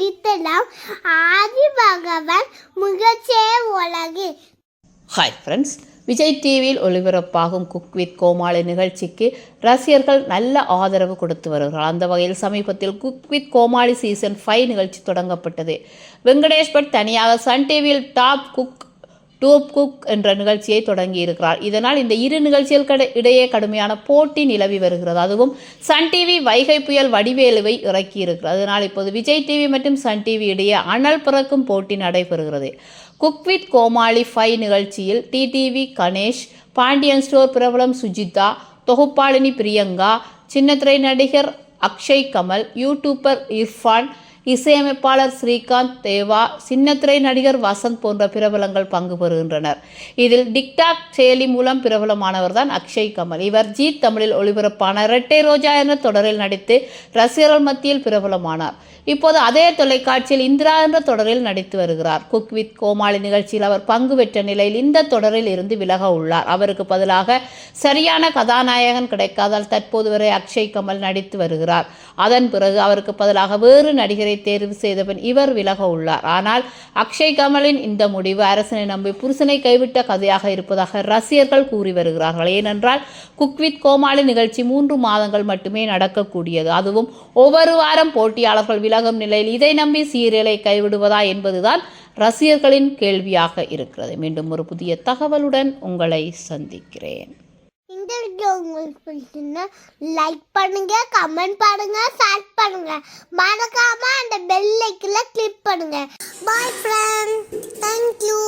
ஒழித்தலாம் ஆதி பகவன் முகச்சே உலகு. Hi friends, Vijay டிவியில் ஒளிபரப்பாகும் குக் வித் கோமாளி நிகழ்ச்சிக்கு ரசிகர்கள் நல்ல ஆதரவு கொடுத்து வருகிறார். அந்த வகையில் சமீபத்தில் குக் வித் கோமாளி சீசன் 5 நிகழ்ச்சி தொடங்கப்பட்டது. வெங்கடேஷ் பட் தனியாக சன் டிவியில் டாப் குக் என்ற நிகழ்ச்சியை தொடங்கி இருக்கிறார். இதனால் இந்த இரு நிகழ்ச்சிகள் இடையே கடுமையான போட்டி நிலவி வருகிறது. அதுவும் சன் டிவி வைகை புயல் வடிவேலுவை இறக்கி இருக்கிறது. அதனால் இப்போது விஜய் டிவி மற்றும் சன் டிவி இடையே அனல் பிறக்கும் போட்டி நடைபெறுகிறது. குக் வித் கோமாளி 5 நிகழ்ச்சியில் டிடிவி கணேஷ், பாண்டியன் ஸ்டோர் பிரபலம் சுஜிதா, தொகுப்பாளினி பிரியங்கா, சின்னத்திரை நடிகர் அக்ஷய் கமல், யூடியூபர் இர்ஃபான், இசையமைப்பாளர் ஸ்ரீகாந்த் தேவா, சின்னத்திரை நடிகர் வசந்த் போன்ற பிரபலங்கள் பங்கு பெறுகின்றனர். இதில் டிக்டாக் செயலி மூலம் பிரபலமானவர் தான் அக்ஷய் கமல். இவர் ஜீ தமிழில் ஒளிபரப்பான ரெட்டை ரோஜா என்ற தொடரில் நடித்து ரசிகர்கள் மத்தியில் பிரபலமானார். இப்போது அதே தொலைக்காட்சியில் இந்திரா என்ற தொடரில் நடித்து வருகிறார். குக் வித் கோமாளி நிகழ்ச்சியில் அவர் பங்கு பெற்ற நிலையில் இந்த தொடரில் இருந்து விலக உள்ளார். அவருக்கு பதிலாக சரியான கதாநாயகன் கிடைக்காதால் தற்போது வரை அக்ஷய் கமல் நடித்து வருகிறார். அதன் பிறகு அவருக்கு பதிலாக வேறு நடிகரை தேர்வு செய்தபின் இவர் விலக உள்ளார். ஆனால் அக்ஷய் கமலின் இந்த முடிவு அரசனை நம்பி புருஷனை கைவிட்ட கதையாக இருப்பதாக ரசிகர்கள் கூறி வருகிறார்கள். ஏனென்றால் குக் வித் கோமாளி நிகழ்ச்சி 3 மாதங்கள் மட்டுமே நடக்கக்கூடியது. அதுவும் ஒவ்வொரு வாரம் போட்டியாளர்கள் விலகும் நிலையில் இதை நம்பி சீரியலை கைவிடுவதா என்பதுதான் ரசிகர்களின் கேள்வியாக இருக்கிறது. மீண்டும் ஒரு புதிய தகவலுடன் உங்களை சந்திக்கிறேன். இந்த வீடியோ உங்களுக்கு பிடிச்சிருந்தா லைக் பண்ணுங்க, கமெண்ட் பண்ணுங்க, ஷேர் பண்ணுங்க. மறக்காம அந்த பெல் ஐக்கனை கிளிக் பண்ணுங்க. Bye friends, thank you.